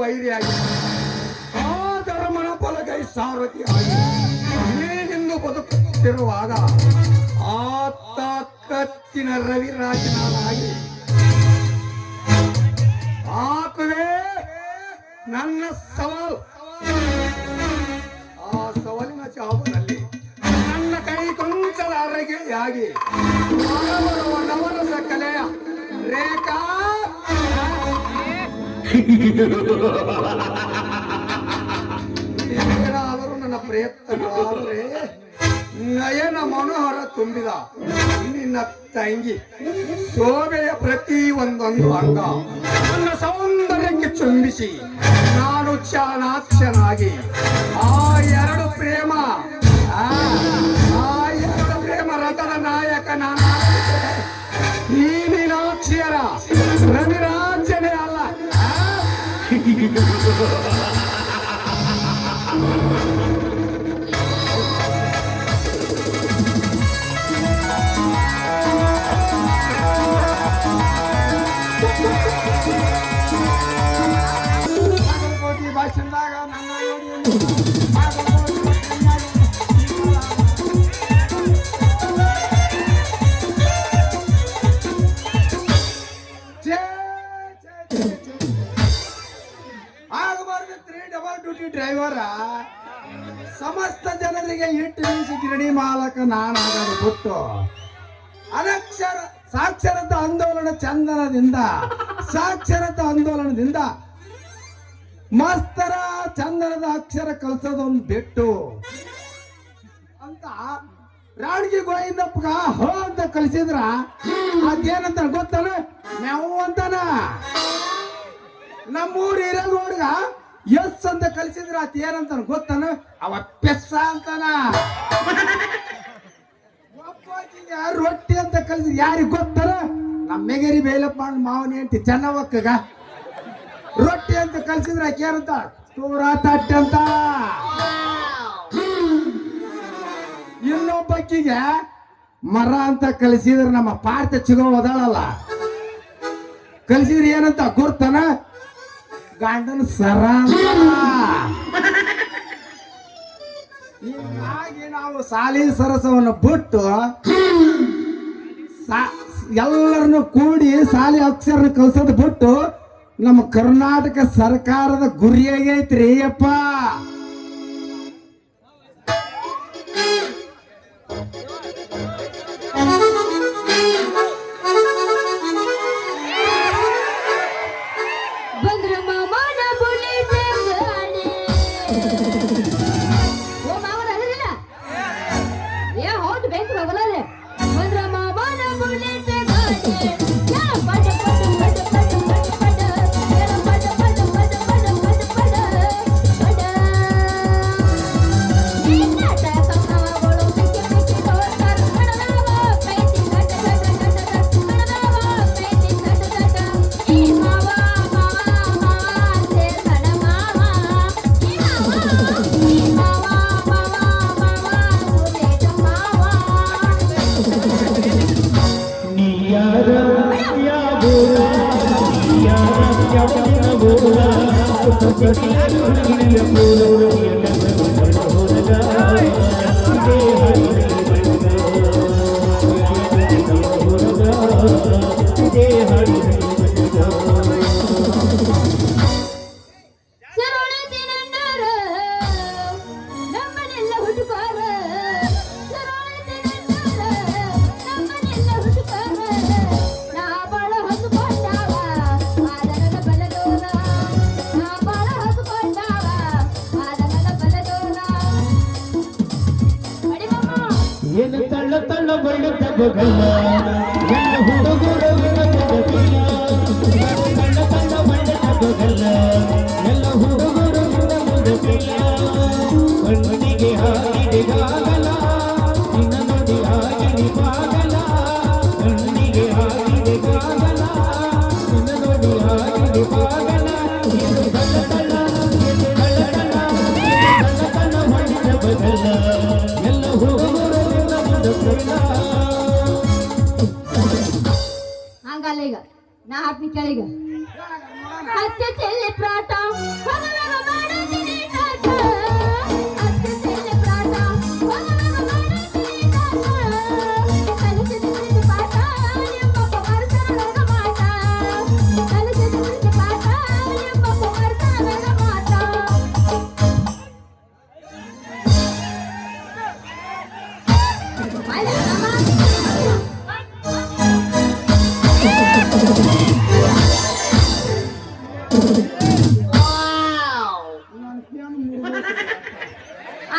ವೈರಿಯಾಗಿ ಆ ಧರ್ಮನ ಬಲಗೈ ಸಾರಥಿಯಾಗಿ ನೀನಿಂದು ಬದುಕುತ್ತಿರುವಾಗ ಆತ ಕತ್ತಿನ ರವಿರಾಜನಾಗಿ ಹಾಕುವೆ ನನ್ನ ಸವಾಲು. ಆ ಸವಾಲಿನ ಚಾಪದಲ್ಲಿ ನನ್ನ ಕೈ ಕೊಂಚದ ಅರಗೆಯಾಗಿ ಬರುವ ನವರಸ ಕಲೆಯ ರೇಖಾ ಏನಾದರೂ ನನ್ನ ಪ್ರಯತ್ನಗಳಾದರೆ ನಯನ ಮನೋಹರ ತುಂಬಿದ ನಿನ್ನ ತಂಗಿ ಶೋಭೆಯ ಪ್ರತಿ ಒಂದೊಂದು ಅಂಗ ನನ್ನ ಸೌಂದರ್ಯಕ್ಕೆ ಚುಂಬಿಸಿ ನಾನು ಚಾಣಾಕ್ಷನಾಗಿ ಆ ಎರಡು ಪ್ರೇಮ ರಥದ ನಾಯಕ ನಾನು ಈ ಮೀನಾಕ್ಷಿಯರ ರವಿರಾಜನೇ ಅಲ್ಲ. ಭಾಷಣದಾಗ ನನ್ನ ಡ್ರೈವರ ಸಮಸ್ತ ಜನರಿಗೆ ಇಟ್ಟು ನಿಮಿಷ ಗಿರಣಿ ಮಾಲಕ ನಾನಾಗದು ಬಿಟ್ಟು ಸಾಕ್ಷರತಾ ಆಂದೋಲನದಿಂದ ಮಾಸ್ತರ ಚಂದನದ ಅಕ್ಷರ ಕಲ್ಸೋದೊಂದು ಬಿಟ್ಟು ಅಂತ ರಾಣಿಗೆ ಗೋವಿಂದಪ್ಪಗ ಹೋ ಅಂತ ಕಲಿಸಿದ್ರ ಅದೇನಂತ ಗೊತ್ತಾನ ನಾವು ಅಂತಾನ. ನಮ್ಮೂರು ಇರೋದು ಹುಡುಗ ಎಸ್ ಅಂತ ಕಲಿಸಿದ್ರ ಅತ್ ಏನಂತ ಗೊತ್ತಾನ ಅವ ಪೆಸ್ಸ ಅಂತಾನ. ರೊಟ್ಟಿ ಅಂತ ಕಲಿಸಿದ್ರ ಯಾರಿಗ ಗೊತ್ತಾನ ನಮ್ಮ ಮೆಗರಿ ಬೇಲಪ್ಪ ಮಾವನಿ ಅಂತ ಚೆನ್ನವಕ್ಕಗ ರೊಟ್ಟಿ ಅಂತ ಕಲಿಸಿದ್ರ ಆಕೆ ಏನಂತ ತೂರ ತಟ್ಟೆ ಅಂತ. ಇನ್ನೊಬ್ಬಕ್ಕಿಗೆ ಮರ ಅಂತ ಕಲಿಸಿದ್ರ ನಮ್ಮ ಪಾರ್ಥ ಚಿಗೋ ಓದಾಳಲ್ಲ ಕಲಿಸಿದ್ರ ಏನಂತ ಗುರ್ತಾನ ಗಂಡನ ಸರ. ಹೀಗಾಗಿ ನಾವು ಸಾಲಿ ಸರಸವನ್ನು ಬಿಟ್ಟು ಎಲ್ಲರನ್ನು ಕೂಡಿ ಸಾಲಿ ಅಕ್ಷರ ಕಲ್ಸೋದು ಬಿಟ್ಟು ನಮ್ಮ ಕರ್ನಾಟಕ ಸರ್ಕಾರದ ಗುರಿಯಾಗೈತ್ರಿ ಅಪ್ಪ. ಹಂಗಲ್ಲ ಈಗ ನಾ ಹಾಕ್ನಿ ಕೆಳಗ ಅತ್ತೆ ಚೆಲ್ಲಿ ಪ್ರಾಟ ಹೊಗಲಗ ಮಾಡುತ್ತೀನಿ ಟಾಟ ಅತ್ತೆ ಚೆಲ್ಲಿ ಪ್ರಾಟ ಹೊಗಲಗ ಮಾಡುತ್ತೀನಿ ಟಾಟ ಕಲಿಸಿದ ಪಾಠ ನಿಮ್ಮಪ್ಪ ಬರ್ತಾನಗ ಮಾಟ ಕಲಿಸಿದ ಪಾಠ ನಿಮ್ಮಪ್ಪ ಬರ್ತಾನಗ ಮಾಟ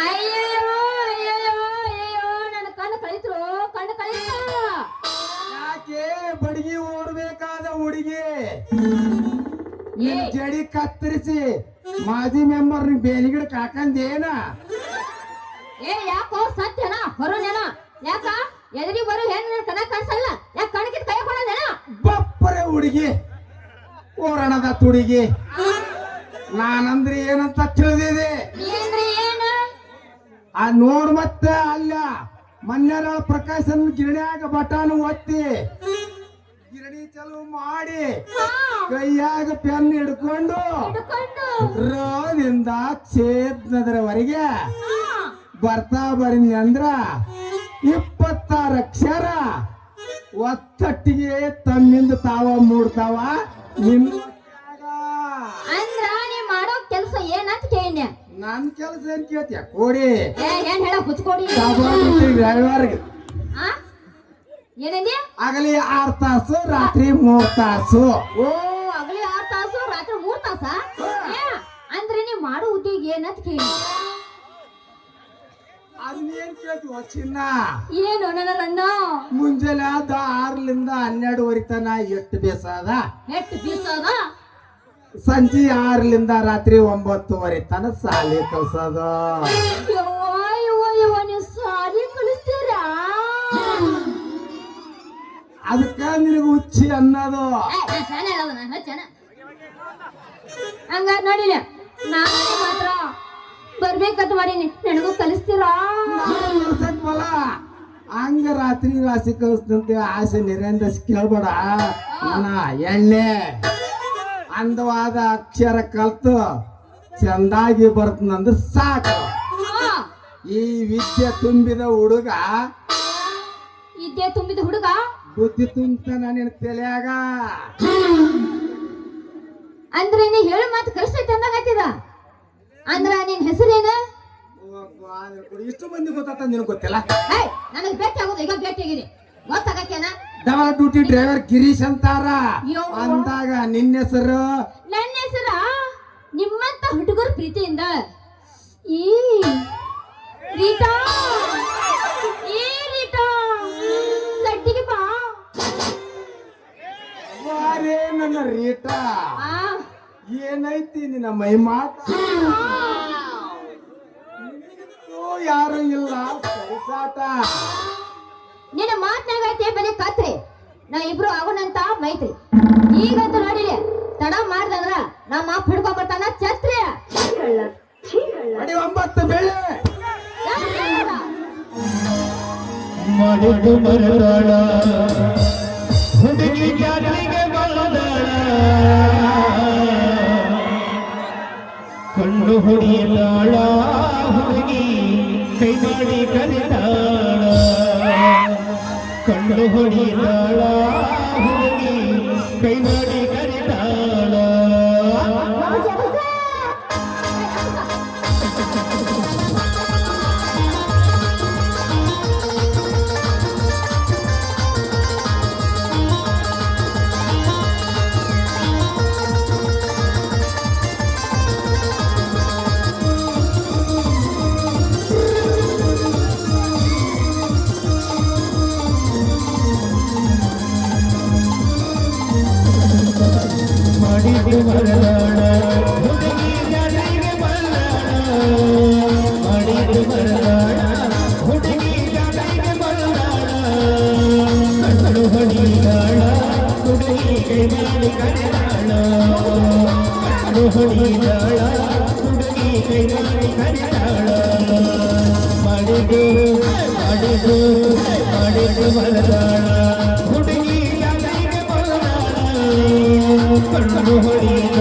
ಅಯ್ಯಯ್ಯೋ ಅಯ್ಯಯ್ಯೋ ಅಯ್ಯಯ್ಯೋ ನನ್ನ ಕಣ್ಣು ಕಳಿತ್ರು ಕಣ್ಣು ಕಳಿತ ಯಾಕೆ ಬಡಗಿ ಓಡ್ಬೇಕಾದ ಹುಡುಗಿ ನಿನ್ ಜಡಿ ಕತ್ತರಿಸಿ ಮಾಜಿ ಮೆಂಬರ್ ಬೇಲಿಗಿಡ ಹಾಕಂದೇನ ಏ ಯಾಕೋ ಸತ್ಯನ ಹೊರನೇನ ಯಾಕ ಎದುರಿ ಬರೋ ಹೆಣ್ಣು ನನ್ನ ಕಣ್ಣ ಕಾಣಿಸಲ್ಲ ಯಾಕೆ ಕಣ್ಣಿಗೆ ಕೈ ಕೊಡೋದೇನ ಬಪ್ಪರೆ ಹುಡುಗಿ ಓರಣದ ತುಡಿಗಿ ನಾನಂದ್ರೆ ಏನಂತ ತಿಳಿದಿದೆ ಏನ್ರಿ ಏನು ಆ ನೋಡ್ ಮತ್ತೆ ಅಲ್ಲ ಮನ್ಯರ ಪ್ರಕಾಶನ್ ಗಿರಣಿಯಾಗ ಬಟಾನು ಒತ್ತಿ ಗಿರಣಿ ಚಲೋ ಮಾಡಿ ಕೈಯಾಗ ಪೆನ್ ಹಿಡ್ಕೊಂಡು ಹಿಡ್ಕೊಂಡು ರಿಂದ ಛೇದನದರವರೆಗೆ ಬರ್ತಾ ಬರೀನಿ ಅಂದ್ರ 26 ಅಕ್ಷರ ಒತ್ತಟ್ಟಿಗೆ ತಮ್ಮಿಂದ ತಾವ ಮೂಡ್ತಾವ ನಿಮ್ಮ ಅಂದ್ರ ನೀ ಮಾಡೋ ಕೆಲಸ ಏನಂತ ಕೇಳಿನ ನನ್ ಕೆಲಸ ಏನ್ ಕೇಳ್ತೀಯ ಕೋಡಿ ಏ ಏನ್ ಹೇಳ ಹುಚ್ಕೊಡಿ ಡ್ರೈವರ್ಗೆ ಆ ಏನಂದಿ ಆಗಲಿ 6 ತಾಸು ರಾತ್ರಿ 3 ತಾಸು ಓ ಆಗಲಿ 6 ತಾಸು ರಾತ್ರಿ 3 ತಾಸ ಏ ಅಂದ್ರೆ ನೀ ಮಾಡೋ ಉದ್ಯೋಗ ಏನಂತ ಕೇಳಿ ಅದನ್ನೇನ್ ಕೇಳ್ತೀವ ಚಿನ್ನ ಏನು ನನ್ನ ರಣ್ಣ ಮುಂಜಾನೆ 6 ರಿಂದ 12 ತನ ಎಷ್ಟು ಬೇಸದ ಎಷ್ಟು ಬೀಸೋದ ಸಂಜೆ 6 ರಿಂದ ರಾತ್ರಿ 9 ತನ ಸಾಲಿ ಕಲ್ಸದ ನೀವು ಸಾಲಿ ಕಲಿಸ್ತೀರಾ ಅದಕ್ಕ ನಿನಗೆ ಹುಚ್ಚಿ ಅನ್ನೋದು ಹಂಗ ನೋಡಿಲ್ಲ ನಾನು ಮಾತ್ರ ಬರ್ಬೇಕಂತ ಮಾಡೀನಿ ನನಗೂ ಕಲಿಸ್ತೀರಾ ಬಲ ಹಂಗ ರಾತ್ರಿ ರಾಶಿ ಕಲಿಸ್ತಂತೆ ಆಸೆ ನಿರೇಂದ್ರ ಕೇಳ್ಬೇಡ ನನ್ನ ಎಣ್ಣೆ ಅಂದವಾದ ಅಕ್ಷರ ಕಲ್ತು ಚಂದಾಗಿ ಬರ್ತನಂದ್ರೆ ಸಾಕು ಈ ವಿದ್ಯೆ ತುಂಬಿದ ಹುಡುಗ ಇದ್ದೇ ತುಂಬಿದ ಹುಡುಗ ಬುದ್ಧಿ ತುಂಬ್ತಾನ ನಿನ್ ತಲೆಯಾಗ ಅಂದ್ರೆ ನೀ ಹೇಳು ಮಾತು ಕಲಿಸ್ತೈತೆ ಅಂದಾಗತ್ತಿದ ಅಂದ್ರ ನಿನ್ ಹೆಸರೇನು ಇಷ್ಟು ಮಂದಿ ಗೊತ್ತಾತ ನಿನಗೆ ಗೊತ್ತಿಲ್ಲ ನನಗೆ ಭೇಟಿ ಆಗೋದು ಈಗ ಭೇಟಿ ಆಗಿರಿ ಗೊತ್ತಾಗತ್ತೇನ ಡಬಲ್ ಡ್ಯೂಟಿ ಡ್ರೈವರ್ ಗಿರೀಶ್ ಅಂತಾರ ಯವ್ವ. ಅಂದಾಗ ನಿನ್ನ ಹೆಸರು ನನ್ನ ಹೆಸರ ನಿಮ್ಮಂತ ಹುಡುಗರ ಪ್ರೀತಿಯಿಂದ ಈ ರೀಟಾ ಈ ರೀಟಾ ಸಡ್ಡಿಗೆ ಬಾ ವಾರೇ ನನ್ನ ರೀಟಾ ಆ, ಏನೈತಿ ನಿನ್ನ ಮೈ ಮಾತು ಯಾರು ಇಲ್ಲ ಸರಿಸಾಟ ನಿನ್ನ ಮಾತನಾಗೈತೆ ಬೆಲೆ ಕತ್ರಿ ನಾವ್ ಇಬ್ರು ಆಗೋಣಂತ ಮೈತ್ರಿ ಈಗಂತೂ ನೋಡಿಲಿ ತಡ ಮಾಡ್ದಂದ್ರ ನಮ್ಮ ಅಪ್ಪ ಹಿಡ್ಕೊಂಡ್ ಬರ್ತಾನ ಛತ್ರಿ ಅಡಿ 9 ಬೆಳೆ ಮಾಡಿದ್ದು ಮರದಾಳ ಹುಡುಗಿ ಜಾತ್ರೆಗೆ ಬಂದಾಳ ಕಣ್ಣು ಹೊಡೆಯಲಾಳ ಹುಡುಗಿ ಕೈ ಮಾಡಿ ಕರೆದಾಳ ಕಣ್ಣು ಹೊಡೆಯಲಾಳ ಹುಡುಗಿ ಕೈ ಮಾಡಿ ಕರೆದಾಳ ಮಾಡಿದ್ದು ಮರದಾಳ ಹುಡುಗಿ ಜಾತ್ರೆಗೆ ಬಂದಾಳ ಮಾಡಿದ್ದು ಮರದಾಳ ಹುಡುಗಿ ಜಾತ್ರೆಗೆ ಬಂದಾಳ ಕಣ್ಣು ಹೊಡಿದಾಳ ಹುಡುಗಿ ಕೈ ಮಾಡಿ ಕರೆದಾಳ ಕಣ್ಣು ಹೊಡಿದಾಳ ಹುಡುಗಿ ಕೈ ಮಾಡಿ ಕರೆದಾಳ ಮಾಡಿದ್ದು ಮಾಡಿದ್ದು ಮಾಡಿದ್ದು ಮರದಾಳ ಹುಡುಗಿ ಜಾತ್ರೆಗೆ ಬಂದಾಳ ಕಣ್ಣು ಹೊಡಿದಾಳ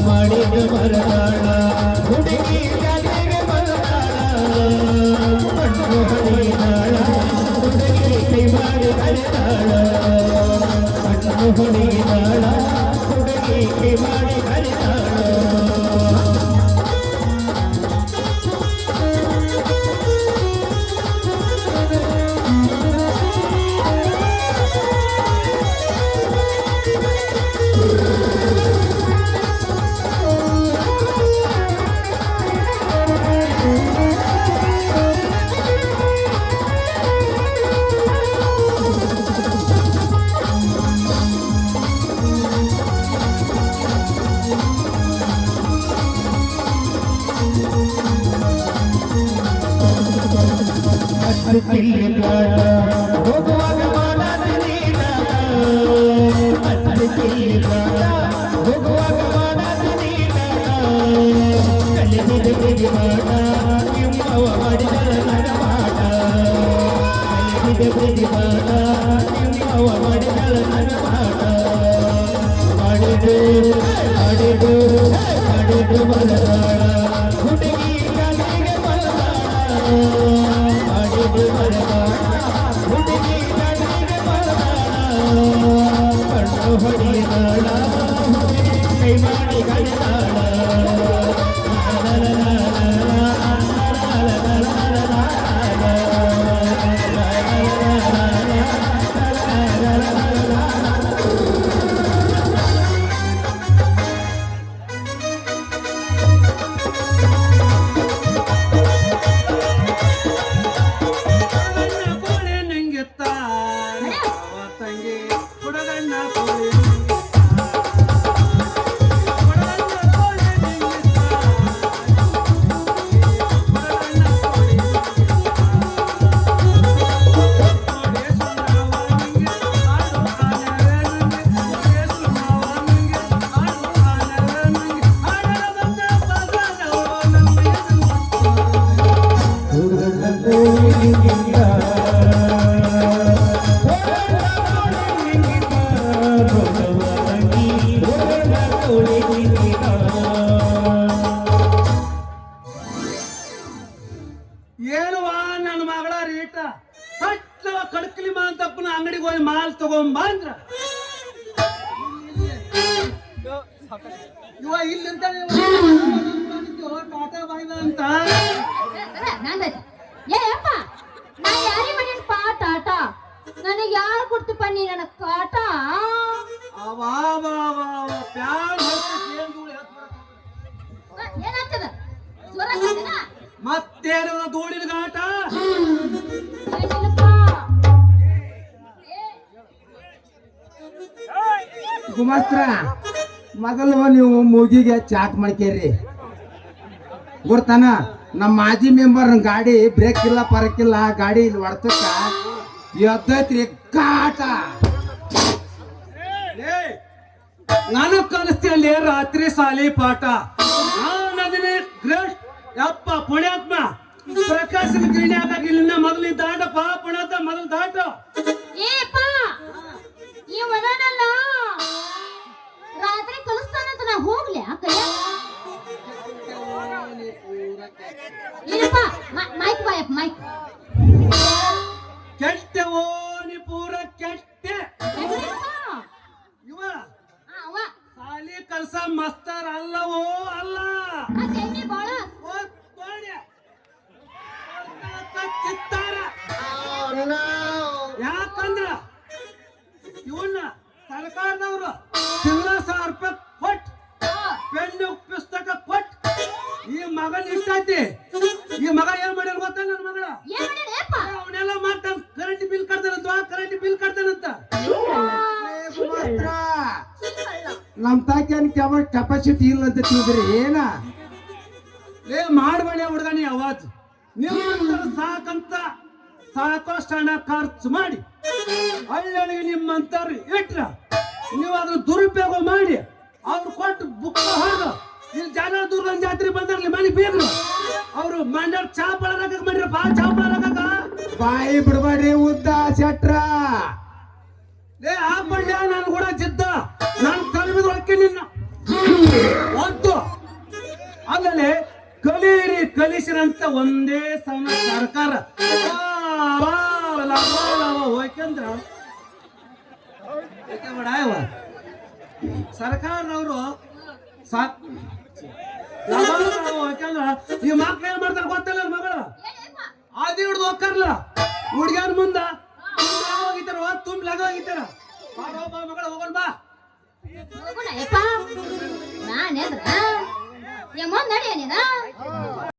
ಮಾಡಿದ ಮರದಾಳ ಹುಡುಗಿ ಜಾತ್ರೆಗೆ ಬರದಾಳ ಕಣ್ಣು ಹೊಡೆದಾಳ ಹುಡುಗಿ ಕೈ ಮಾಡಿ ಕರೆದಾಳ ಕಣ್ಣು ಹೊಡೆದಾಳ ಹುಡುಗಿ ಕೈ ಮಾಡಿ ಕರೆದಾಳ ಹೋಗುವಾಗ ಹೋಗುವಾಗ ಕಲಿಸಿದ ನಿಮ್ಮವ ಮಾಡಿದರ ನರಮಾಟ ಕಲಿಸಿದ ನಿಮ್ಮವ ಮಾಡಿದರ ನರಮಾಟ ಮಾಡಿದು ಮಾಡಿದು ಮಾಡಿದು ಬರದಾಳ ಹುಡುಗಿ ಜಾತ್ರೆಗೆ ಬರದಾಳ ಮಾಡಿದು ಬರದಾಳ ಹುಡುಗಿ ಜಾತ್ರೆಗೆ ಬರದಾಳ ಕಣ್ಣು ಹೊಡೆದಾಳ ಕೈ ಮಾಡಿ ಕರೆದಾಳ ಏನುವ ನನ್ನ ಮಗಳ ರೀಟ ಸಟ್ಲವ ಕಡ್ಕಲಿ ಮಾಂತಪ್ಪನ ಅಂಗಡಿಗೆ ಹೋಗಿ ಮಾಲ್ ತಗೊಂಬಂದ್ರ ಇವ ಇಲ್ಲಿಂದ ಟಾಟಾ ಬಾಯ್ದ ಅಂತ ನಂದೈತಿ ಏ ಅಪ್ಪ ನಾ ಯಾರಿ ಮಾಡೇನಪ್ಪ ಟಾಟ ನನಗೆ ಯಾರು ಕೊಡ್ತಿಪ್ಪ ನೀ ನನ್ನ ಕಾಟ ಏನಾಗ್ತದ ಸ್ವರ ಕೇಳ್ತೀನ? ಮತ್ತೇನು ಧೂಳಿನ ಗಾಟ ಏನಿಲ್ಲಪ್ಪ. ಗುಮಾಸ್ತ್ರ ಮೊದಲು ನೀವು ಮೂಗಿಗೆ ಚಾಟ್ ಮಾಡ್ಕೇರಿ ಗೊತ್ತಾನ ನಮ್ಮ ಮಾಜಿ ಮೆಂಬರ್ ಗಾಡಿ ಬ್ರೇಕ್ ಇಲ್ಲ ಪರಕ್ಕಿಲ್ಲ ಗಾಡಿ ಇಲ್ಲಿ ಹೊಡ್ತಕ್ಕ ಎದ್ದೈತ್ರಿ ಕಾಟ ನನಗ್ ಕಲಿಸ್ತೀನಿ ರಾತ್ರಿ ಸಾಲಿ ಪಾಠ ನಾನದನ್ನೇ ಗ್ರೇಟ್ ಯಪ್ಪ ಪುಣ್ಯಾತ್ಮ ಪ್ರಕಾಶನ ಗಿರಿಣ್ಯಾಗ ಇಲ್ಲಿಂದ ಮೊದಲು ದಾಟಪ್ಪ ಪುಣ್ಯಾತ್ಮ ಮೊದಲು ದಾಟ ಏಪ್ಪ ಈ ಮನನಲ್ಲ ರಾತ್ರಿ ಕಲಿಸ್ತಾನಂತ ನಾ ಹೋಗ್ಲಿ ಆ ಕೈಯ ಏನಪ್ಪ ಮೈಕ್ ಬಾಯಪ್ಪ ಮೈಕ್ ಕೆಟ್ಟವೋ ನೀ ಪೂರ ಕೆಟ್ಟೆ ಇವ ಸಾಲಿ ಕಲ್ಸ ಮಸ್ತರ್ ಅಲ್ಲವೋ ಅಲ್ಲ ಬಾಳ ಚಿತ್ತಾರ ಯಾಕಂದ್ರ ಇವನ್ನ ಸರ್ಕಾರದವ್ರು ತಿಂಗಳ 1000 ರೂಪಾಯಿ ಕೊಟ್ ಪೆನ್ನು ಪುಸ್ತಕ ಕೊಟ್ ಈ ಮಗನ್ ಇಟ್ಟೈತಿ ಈ ಮಗ ಏನ್ ಮಾಡ್ಯಾರ ಗೊತ್ತ ನನ್ನ ಮಗಳ ಅವನೆಲ್ಲ ಮಾಡ್ತಾನ ಕರೆಂಟ್ ಬಿಲ್ ಕಟ್ತಾನಂತ ನಮ್ ತಾಕೇನ್ ಕೆಪಾಸಿಟಿ ಇಲ್ಲ ಅಂತ ತಿಳಿದ್ರಿ ಏನ ಏ ಮಾಡ್ಬೇಡ ಹುಡುಗನಿ ಅವಾಜ್ ನೀವು ಸಾಕಂತ ಸಾಕಷ್ಟು ಹಣ ಖರ್ಚು ಮಾಡಿ ಹಳ್ಳಿಗೆ ನಿಮ್ಮಂತಾರು ಇಟ್ರ ನೀವು ಅದನ್ನ ದುರುಪಯೋಗ ಮಾಡಿ ಅವ್ರು ಕೊಟ್ಟು ಬುಕ್ ಹೊಡೆದು ಇಲ್ಲಿ ಜನ ದುರ್ಗನ್ ಜಾತ್ರೆ ಬಂದಾರ್ಲಿ ಮನೆ ಬೀಗ್ರು ಅವರು ಮಂಡ್ಯ ಚಾಪಳರಾಗ ಮಾಡ್ರಿ ಬಾ ಚಾಪಳರಾಗ ಬಾಯಿ ಬಿಡಬೇಡ್ರಿ ಉದ್ದ ಶೆಟ್ರ ಲೇ ಆ ಪಂಡ್ಯ ನಾನು ಕೂಡ ಜಿದ್ದ ನಾನು ಕಲ್ಬಿದ್ ಹೊಕ್ಕೆ ನಿನ್ನ ಒಂದು ಆಮೇಲೆ ಕಲೀರಿ ಕಲಿಸಿರಂತ ಒಂದೇ ಸಮ ಸರ್ಕಾರ ಹೋಯ್ಕಂದ್ರ ಸರ್ಕಾರದವರು ಹೋಯ್ಕಂದ್ರ ಈ